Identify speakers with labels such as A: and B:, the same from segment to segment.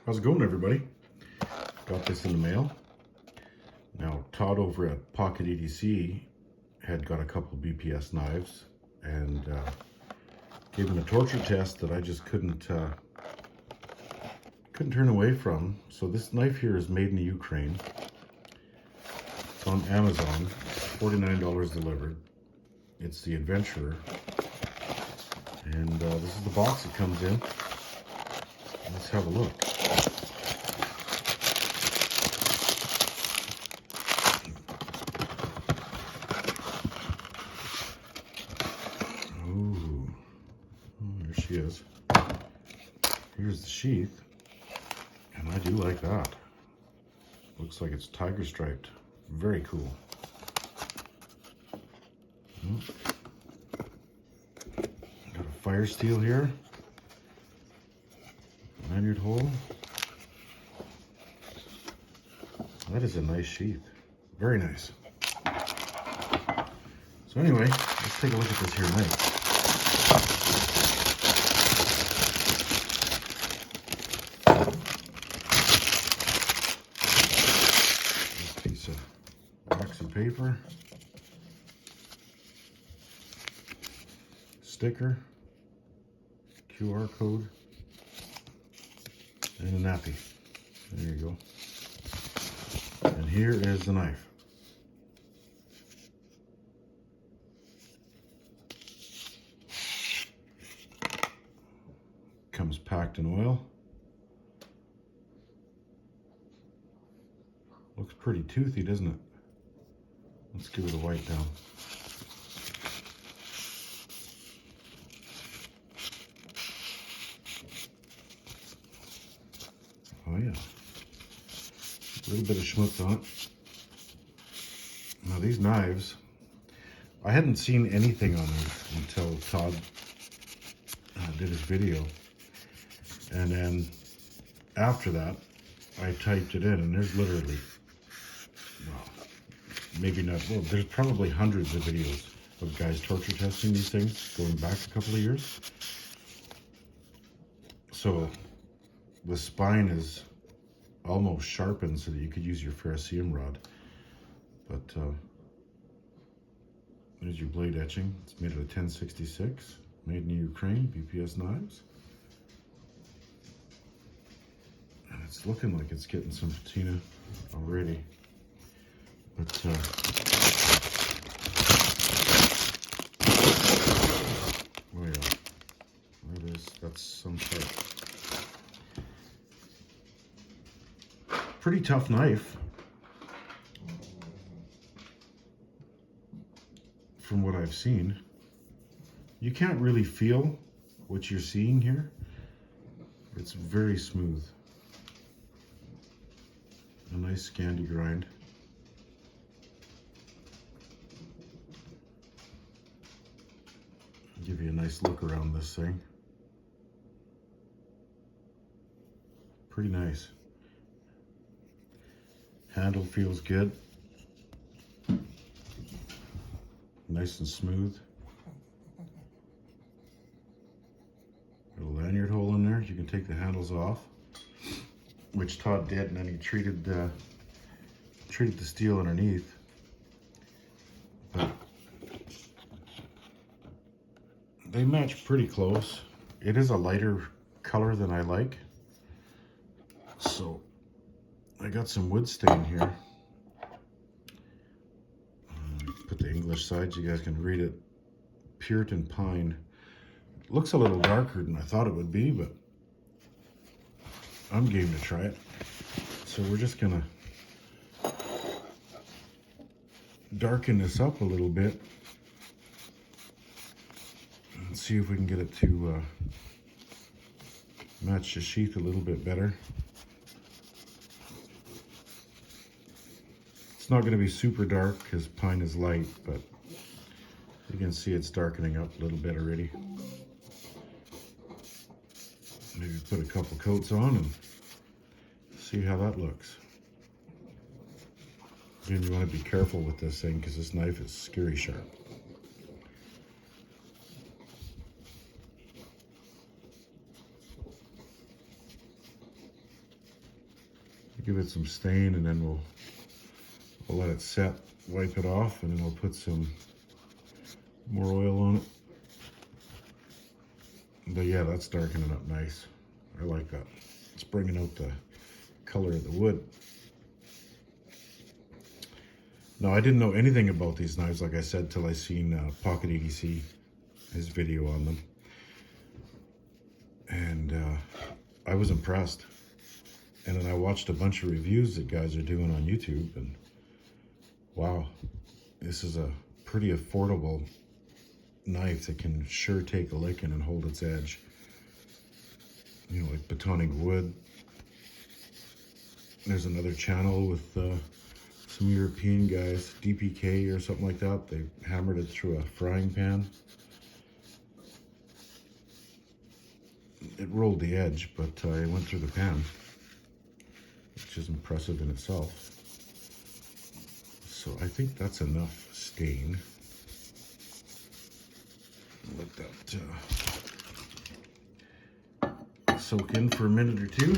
A: How's it going, everybody? Got this in the mail. Now, Todd over at Pocket EDC had got a couple BPS knives and gave him a torture test that I just couldn't turn away from. So this knife here is made in the Ukraine. It's on Amazon, $49 delivered. It's the Adventurer. And this is the box it comes in. Let's have a look. Ooh, there she is. Here's the sheath, and I do like that. Looks like it's tiger striped. Very cool. Got a fire steel here. Lanyard hole. That is a nice sheath. Very nice. So anyway, let's take a look at this here knife. This piece of waxy paper. Sticker. QR code. And a nappy. There you go. And here is the knife. Comes packed in oil. Looks pretty toothy, doesn't it? Let's give it a wipe down. Oh yeah, a little bit of schmutz on it. Now these knives, I hadn't seen anything on these until Todd did his video. And then after that, I typed it in, and there's literally, well, maybe not, well, there's probably hundreds of videos of guys torture testing these things going back a couple of years. So the spine is almost sharpened so that you could use your ferrocerium rod. But there's your blade etching. It's made out of 1066, made in Ukraine, BPS knives. And it's looking like it's getting some patina already. But oh yeah, that's some type. Pretty tough knife from what I've seen. You can't really feel what you're seeing here. It's very smooth. A nice Scandi grind. I'll give you a nice look around this thing. Pretty nice. Handle feels good. Nice and smooth. Got a lanyard hole in there. You can take the handles off, which Todd did, and then he treated the steel underneath. But they match pretty close. It is a lighter color than I like. So I got some wood stain here. Put the English side so you guys can read it. Puritan pine. Looks a little darker than I thought it would be, but I'm game to try it. So we're just gonna darken this up a little bit and see if we can get it to match the sheath a little bit better. It's not going to be super dark because pine is light, but you can see it's darkening up a little bit already. Maybe put a couple coats on and see how that looks. Again, you want to be careful with this thing because this knife is scary sharp. give it some stain, and then we'll let it set, wipe it off, and then we'll put some more oil on it. But yeah, that's darkening up nice. I like that. It's bringing out the color of the wood. Now, I didn't know anything about these knives, like I said, till I seen Pocket EDC, his video on them. And I was impressed. And then I watched a bunch of reviews that guys are doing on YouTube, and wow, this is a pretty affordable knife that can sure take a licking and hold its edge. You know, like batoning wood. There's another channel with some European guys, DPK or something like that. They hammered it through a frying pan. It rolled the edge, but it went through the pan, which is impressive in itself. So I think that's enough stain. Let that soak in for a minute or two.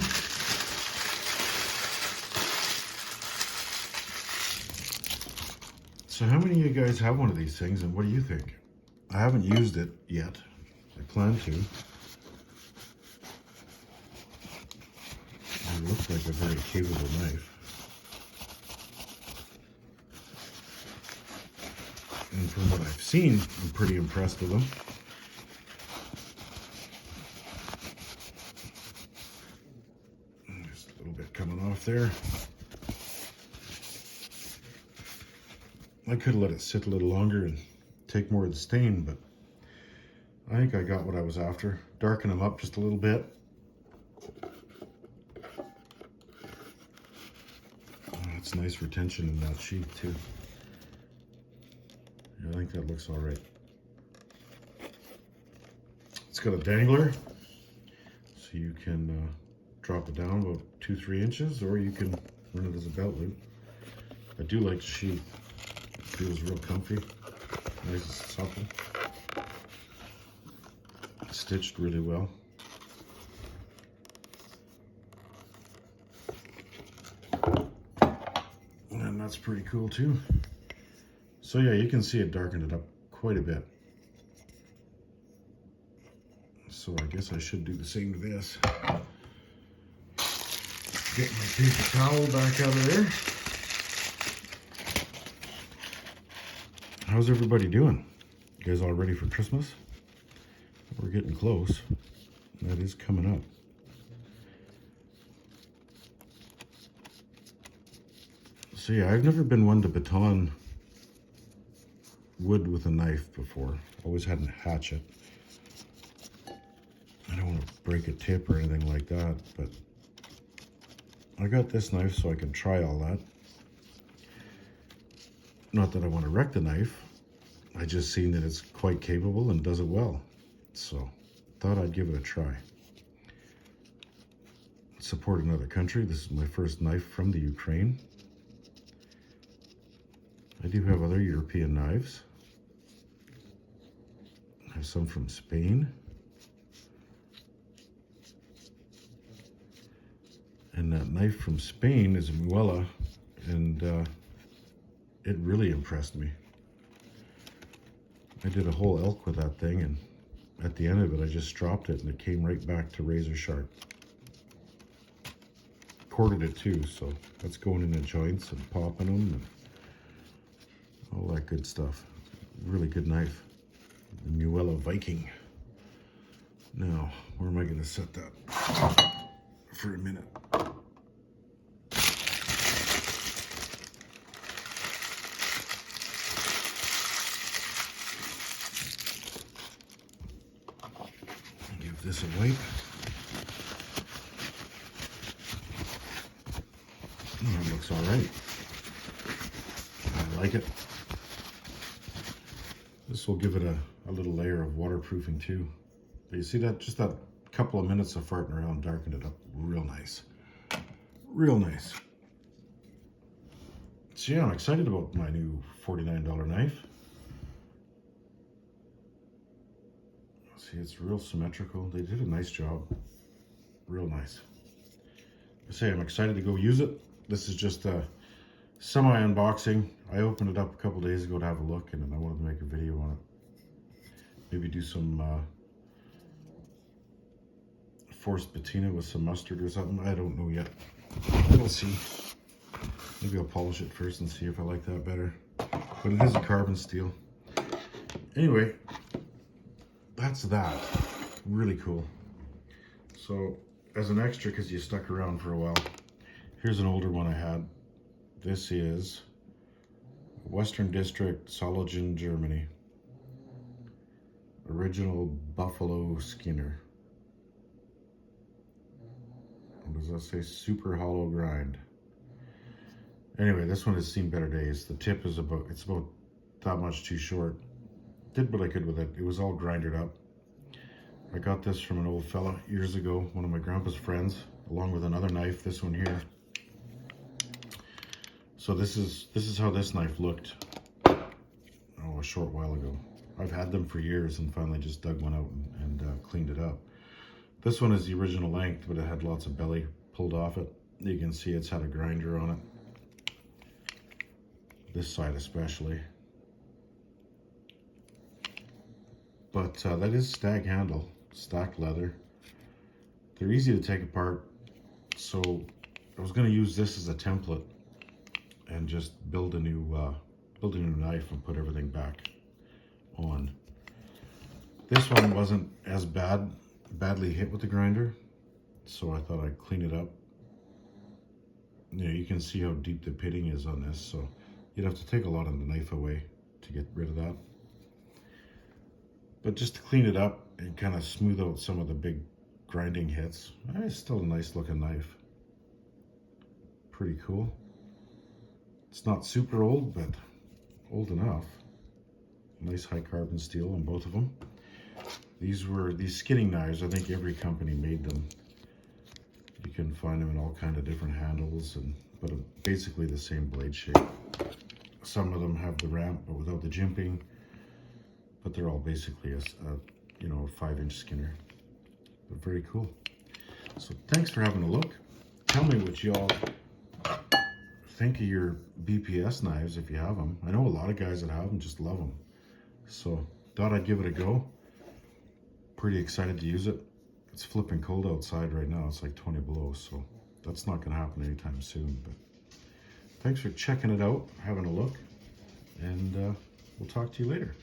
A: So how many of you guys have one of these things, and what do you think? I haven't used it yet. I plan to. It looks like a very capable knife. And from what I've seen, I'm pretty impressed with them. Just a little bit coming off there. I could have let it sit a little longer and take more of the stain, but I think I got what I was after. Darken them up just a little bit. Oh, that's nice retention in that sheath too. Yeah, I think that looks all right. It's got a dangler, so you can drop it down about 2-3 inches, or you can run it as a belt loop. I do like the sheath. Feels real comfy, nice and supple, stitched really well. And that's pretty cool too. So yeah, you can see it darkened it up quite a bit. So I guess I should do the same to this. Get my paper towel back out of there. How's everybody doing? You guys all ready for Christmas? We're getting close. That is coming up. So yeah, I've never been one to baton wood with a knife before. Always had a hatchet. I don't want to break a tip or anything like that, but I got this knife so I can try all that. Not that I want to wreck the knife. I just seen that it's quite capable and does it well. So thought I'd give it a try. Support another country. This is my first knife from the Ukraine. I do have other European knives. I have some from Spain. And that knife from Spain is a Muela, and it really impressed me. I did a whole elk with that thing, and at the end of it, I just dropped it, and it came right back to razor sharp. Corded it too, so that's going in the joints and popping them and all that good stuff. Really good knife. The Muela Viking. Now, where am I going to set that for a minute? Give this a wipe. Oh, it looks all right. I like it. This will give it a little layer of waterproofing too. But you see that? Just that couple of minutes of farting around darkened it up real nice. Real nice. So yeah, I'm excited about my new $49 knife. See, it's real symmetrical. They did a nice job. Real nice. say I'm excited to go use it. This is just a semi-unboxing. I opened it up a couple days ago to have a look, and then I wanted to make a video on it. Maybe do some forced patina with some mustard or something. I don't know yet. We'll see. Maybe I'll polish it first and see if I like that better. But it is a carbon steel. Anyway, that's that. Really cool. So, as an extra, because you stuck around for a while, here's an older one I had. This is Western District, Solingen, Germany. Original Buffalo Skinner. What does that say? Super hollow grind. Anyway, this one has seen better days. The tip is about that much too short. Did what I could with it. It was all grinded up. I got this from an old fella years ago, one of my grandpa's friends, along with another knife, this one here. So this is how this knife looked, a short while ago. I've had them for years and finally just dug one out and cleaned it up. This one is the original length, but it had lots of belly pulled off it. You can see it's had a grinder on it. This side especially. But that is stag handle, stacked leather. They're easy to take apart, so I was going to use this as a template and just build a new knife and put everything back on. This one wasn't as badly hit with the grinder, so I thought I'd clean it up. You can see how deep the pitting is on this, so you'd have to take a lot of the knife away to get rid of that. But just to clean it up and kind of smooth out some of the big grinding hits, it's still a nice looking knife. Pretty cool. It's not super old, but old enough. Nice high carbon steel on both of them. These skinning knives, I think every company made them. You can find them in all kind of different handles, but basically the same blade shape. Some of them have the ramp, but without the jimping. But they're all basically a 5-inch skinner. But very cool. So thanks for having a look. Tell me what y'all think of your BPS knives if you have them. I know a lot of guys that have them just love them. So thought I'd give it a go. Pretty excited to use it. It's flipping cold outside right now. It's like 20 below, so that's not going to happen anytime soon. But thanks for checking it out, having a look, and we'll talk to you later.